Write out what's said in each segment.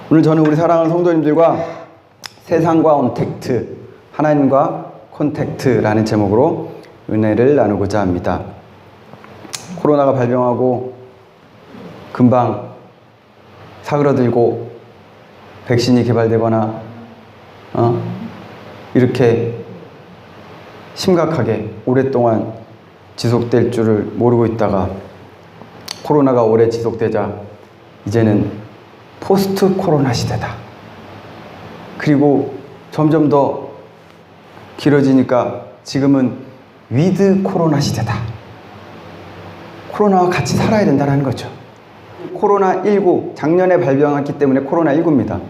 오늘 저는 우리 사랑하는 성도님들과 세상과 언택트, 하나님과 콘택트라는 제목으로 은혜를 나누고자 합니다. 코로나가 발병하고 금방 사그러들고 백신이 개발되거나 이렇게 심각하게 오랫동안 지속될 줄을 모르고 있다가 코로나가 오래 지속되자 이제는 포스트 코로나 시대다. 그리고 점점 더 길어지니까 지금은 위드 코로나 시대다. 코로나와 같이 살아야 된다는 거죠. 코로나19 작년에 발병했기 때문에 코로나19입니다.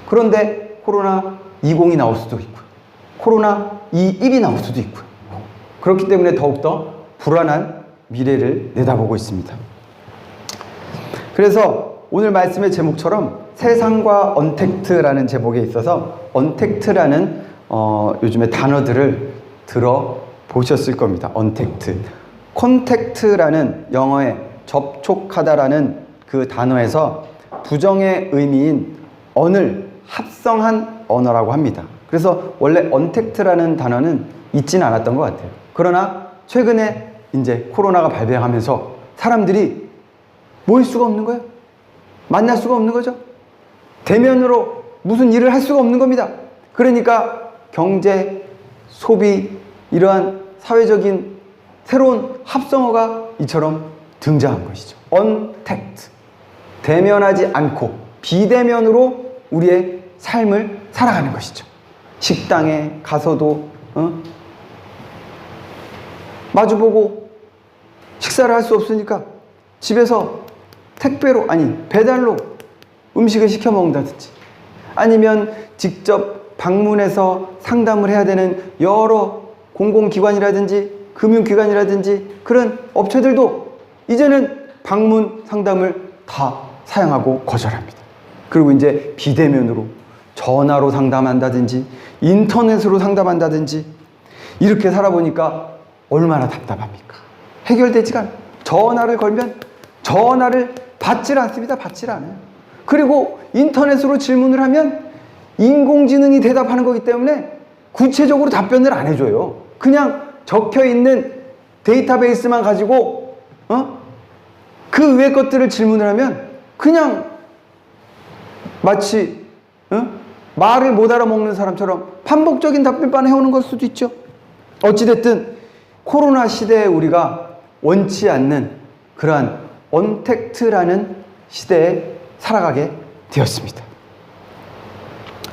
그런데 코로나20이 나올 수도 있고 코로나21이 나올 수도 있고 그렇기 때문에 더욱더 불안한 미래를 내다보고 있습니다. 그래서 오늘 말씀의 제목처럼 세상과 언택트라는 제목에 있어서 언택트라는 요즘에 단어들을 들어보셨을 겁니다. 언택트. 콘택트라는 영어의 접촉하다라는 그 단어에서 부정의 의미인 언을 합성한 언어라고 합니다. 그래서 원래 언택트라는 단어는 있지는 않았던 것 같아요. 그러나 최근에 이제 코로나가 발병하면서 사람들이 모일 수가 없는 거예요. 만날 수가 없는 거죠. 대면으로 무슨 일을 할 수가 없는 겁니다. 그러니까 경제, 소비, 이러한 사회적인 새로운 합성어가 이처럼 등장한 것이죠. 언택트. 대면하지 않고 비대면으로 우리의 삶을 살아가는 것이죠. 식당에 가서도 마주보고 식사를 할 수 없으니까 집에서 택배로 배달로 음식을 시켜 먹는다든지 아니면 직접 방문해서 상담을 해야 되는 여러 공공기관이라든지 금융기관이라든지 그런 업체들도 이제는 방문 상담을 다 사용하고 거절합니다. 그리고 이제 비대면으로 전화로 상담한다든지 인터넷으로 상담한다든지 이렇게 살아보니까 얼마나 답답합니까? 해결되지가 않아요. 전화를 걸면 전화를 받질 않습니다. 받질 않아요. 그리고 인터넷으로 질문을 하면 인공지능이 대답하는 거기 때문에 구체적으로 답변을 안 해줘요. 그냥 적혀있는 데이터베이스만 가지고 그 외의 것들을 질문을 하면 그냥 마치 말을 못 알아먹는 사람처럼 반복적인 답변만 해오는 걸 수도 있죠. 어찌됐든 코로나 시대에 우리가 원치 않는 그러한 언택트라는 시대에 살아가게 되었습니다.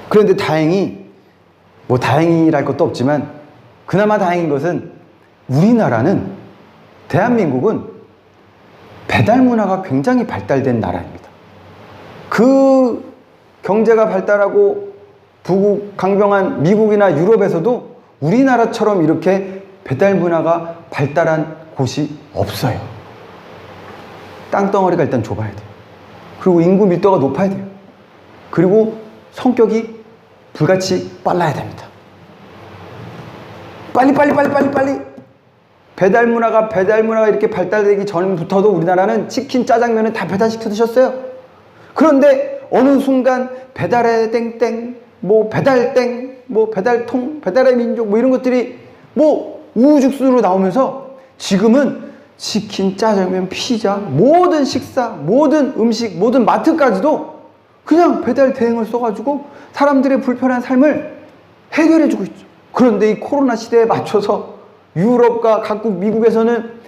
그런데 다행히 다행이랄 것도 없지만 그나마 다행인 것은 우리나라는 대한민국은 배달 문화가 굉장히 발달된 나라입니다. 그 경제가 발달하고 부국 강병한 미국이나 유럽에서도 우리나라처럼 이렇게 배달 문화가 발달한 곳이 없어요. 땅덩어리가 일단 좁아야 돼요. 그리고 인구 밀도가 높아야 돼요. 그리고 성격이 불같이 빨라야 됩니다. 빨리 배달 문화가 이렇게 발달되기 전부터도 우리나라는 치킨, 짜장면을 다 배달시켜 드셨어요. 그런데 어느 순간 배달의 땡땡, 배달땡, 배달통, 배달의 민족 이런 것들이 우후죽순으로 나오면서 지금은 치킨, 짜장면, 피자, 모든 식사, 모든 음식, 모든 마트까지도 그냥 배달 대행을 써가지고 사람들의 불편한 삶을 해결해주고 있죠. 그런데 이 코로나 시대에 맞춰서 유럽과 각국 미국에서는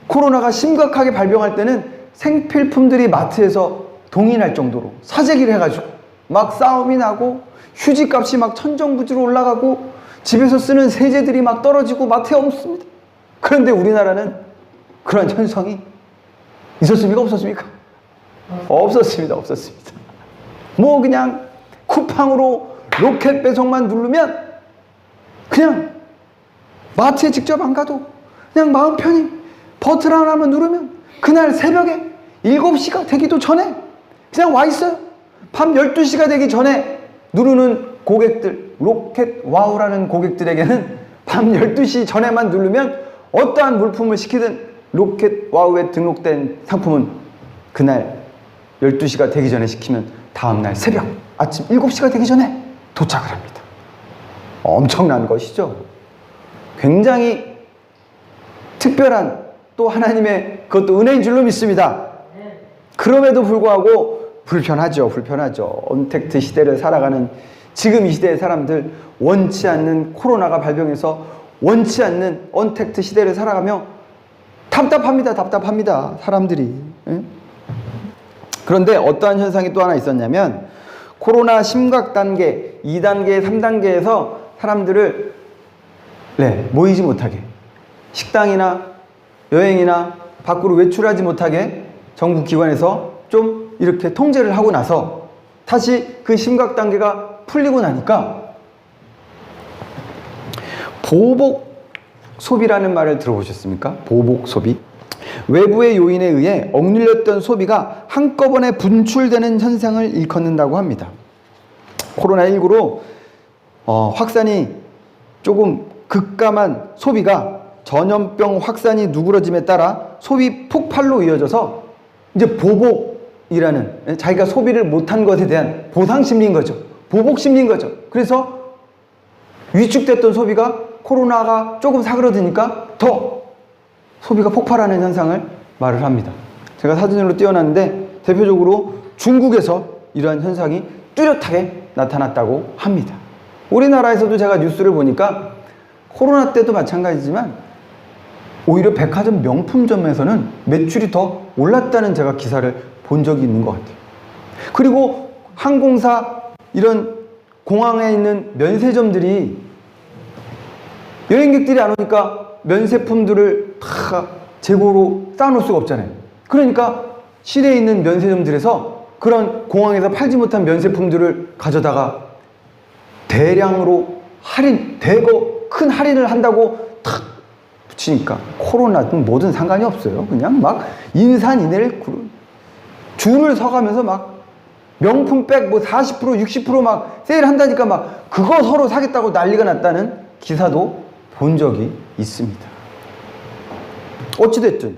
코로나가 심각하게 발병할 때는 생필품들이 마트에서 동인할 정도로 사재기를 해가지고 막 싸움이 나고 휴지값이 막 천정부지로 올라가고 집에서 쓰는 세제들이 막 떨어지고 마트에 없습니다. 그런데 우리나라는 그런 현상이 있었습니까? 없었습니까? 없었습니다. 그냥 쿠팡으로 로켓 배송만 누르면 그냥 마트에 직접 안 가도 그냥 마음 편히 버튼 하나만 누르면 그날 새벽에 7시가 되기도 전에 그냥 와 있어요. 밤 12시가 되기 전에 누르는 고객들, 로켓 와우라는 고객들에게는 밤 12시 전에만 누르면 어떠한 물품을 시키든 로켓 와우에 등록된 상품은 그날 12시가 되기 전에 시키면 다음날 새벽 아침 7시가 되기 전에 도착을 합니다. 엄청난 것이죠. 굉장히 특별한 또 하나님의 그것도 은혜인 줄로 믿습니다. 그럼에도 불구하고 불편하죠. 언택트 시대를 살아가는 지금 이 시대의 사람들, 원치 않는 코로나가 발병해서 원치 않는 언택트 시대를 살아가며 답답합니다. 사람들이. 그런데 어떠한 현상이 또 하나 있었냐면 코로나 심각 단계, 2단계, 3단계에서 사람들을 모이지 못하게, 식당이나 여행이나 밖으로 외출하지 못하게 정부 기관에서 좀 이렇게 통제를 하고 나서 다시 그 심각 단계가 풀리고 나니까 보복 소비라는 말을 들어보셨습니까? 보복 소비. 외부의 요인에 의해 억눌렸던 소비가 한꺼번에 분출되는 현상을 일컫는다고 합니다. 코로나19로 확산이 조금 급감한 소비가 전염병 확산이 누그러짐에 따라 소비 폭발로 이어져서 이제 보복이라는, 자기가 소비를 못한 것에 대한 보상 심리인 거죠. 보복 심리인 거죠. 그래서 위축됐던 소비가 코로나가 조금 사그러드니까 더 소비가 폭발하는 현상을 말을 합니다. 제가 사진으로 띄워놨는데 대표적으로 중국에서 이러한 현상이 뚜렷하게 나타났다고 합니다. 우리나라에서도 제가 뉴스를 보니까 코로나 때도 마찬가지지만 오히려 백화점 명품점에서는 매출이 더 올랐다는 제가 기사를 본 적이 있는 것 같아요. 그리고 항공사 이런 공항에 있는 면세점들이 여행객들이 안 오니까 면세품들을 다 재고로 쌓아놓을 수가 없잖아요. 그러니까 시내에 있는 면세점들에서 그런 공항에서 팔지 못한 면세품들을 가져다가 대량으로 큰 할인을 한다고 탁 붙이니까 코로나든 뭐든 상관이 없어요. 그냥 막 인산인해를 줄을 서가면서 막 명품백 40% 60% 막 세일한다니까 막 그거 서로 사겠다고 난리가 났다는 기사도 본 적이 있습니다. 어찌됐든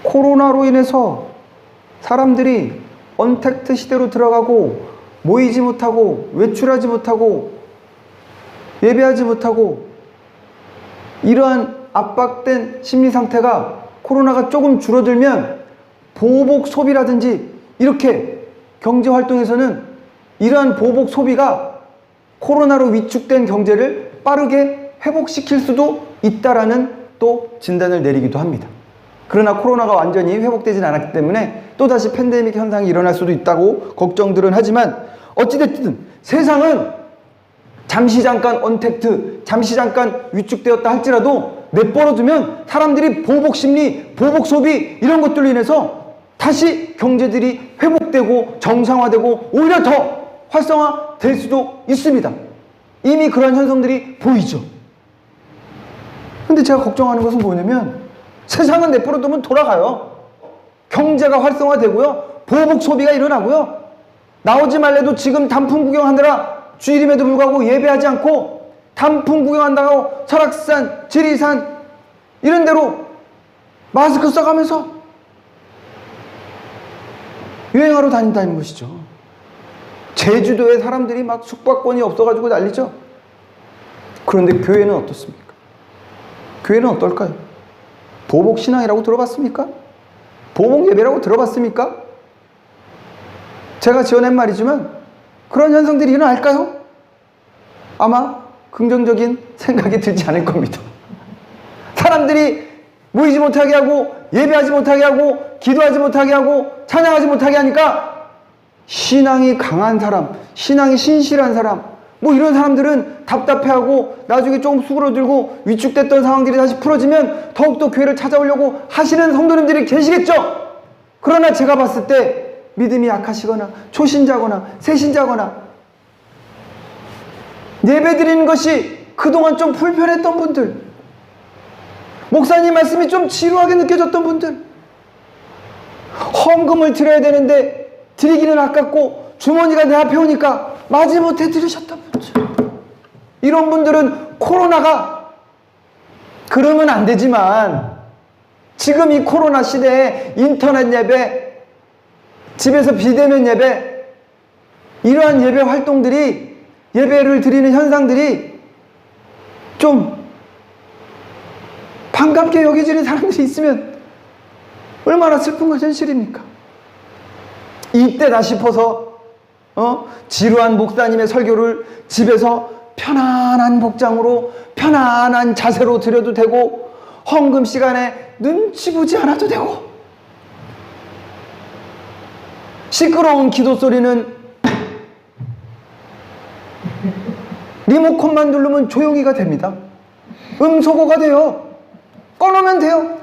코로나로 인해서 사람들이 언택트 시대로 들어가고 모이지 못하고 외출하지 못하고 예배하지 못하고 이러한 압박된 심리 상태가 코로나가 조금 줄어들면 보복 소비라든지 이렇게 경제 활동에서는 이러한 보복 소비가 코로나로 위축된 경제를 빠르게 회복시킬 수도 있다라는 또 진단을 내리기도 합니다. 그러나 코로나가 완전히 회복되진 않았기 때문에 또다시 팬데믹 현상이 일어날 수도 있다고 걱정들은 하지만 어찌됐든 세상은 잠시 잠깐 언택트, 잠시 잠깐 위축되었다 할지라도 내버려두면 사람들이 보복 심리, 보복 소비 이런 것들로 인해서 다시 경제들이 회복되고 정상화되고 오히려 더 활성화될 수도 있습니다. 이미 그런 현상들이 보이죠. 근데 제가 걱정하는 것은 뭐냐면 세상은 내버려두면 돌아가요. 경제가 활성화되고요. 보복 소비가 일어나고요. 나오지 말래도 지금 단풍 구경하느라 주일임에도 불구하고 예배하지 않고 단풍 구경한다고 설악산, 지리산 이런 데로 마스크 써가면서 유행하러 다닌다는 것이죠. 제주도에 사람들이 막 숙박권이 없어가지고 난리죠. 그런데 교회는 어떻습니까? 교회는 어떨까요? 보복 신앙이라고 들어봤습니까? 보복 예배라고 들어봤습니까? 제가 지어낸 말이지만 그런 현상들이 일어날까요? 아마 긍정적인 생각이 들지 않을 겁니다. 사람들이 모이지 못하게 하고 예배하지 못하게 하고 기도하지 못하게 하고 찬양하지 못하게 하니까 신앙이 강한 사람, 신앙이 신실한 사람 뭐 이런 사람들은 답답해하고 나중에 조금 수그러들고 위축됐던 상황들이 다시 풀어지면 더욱더 교회를 찾아오려고 하시는 성도님들이 계시겠죠. 그러나 제가 봤을 때 믿음이 약하시거나 초신자거나 새신자거나 예배드리는 것이 그동안 좀 불편했던 분들, 목사님 말씀이 좀 지루하게 느껴졌던 분들, 헌금을 드려야 되는데 드리기는 아깝고 주머니가 내 앞에 오니까 마지못해 드리셨던 분들, 이런 분들은 코로나가 그러면 안 되지만 지금 이 코로나 시대에 인터넷 예배, 집에서 비대면 예배 이러한 예배 활동들이, 예배를 드리는 현상들이 좀 반갑게 여겨지는 사람들이 있으면 얼마나 슬픈 건 현실입니까? 이때다 싶어서 지루한 목사님의 설교를 집에서 편안한 복장으로 편안한 자세로 드려도 되고, 헌금 시간에 눈치 보지 않아도 되고, 시끄러운 기도 소리는 리모컨만 누르면 조용히가 됩니다. 음소거가 돼요. 꺼놓으면 돼요.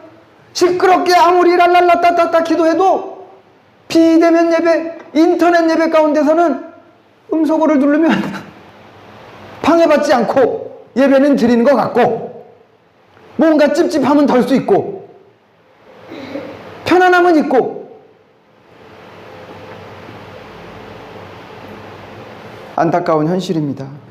시끄럽게 아무리 랄랄라 따따따 기도해도 비대면 예배, 인터넷 예배 가운데서는 음소거를 누르면 방해받지 않고 예배는 드리는 것 같고, 뭔가 찝찝함은 덜 수 있고 편안함은 있고, 안타까운 현실입니다.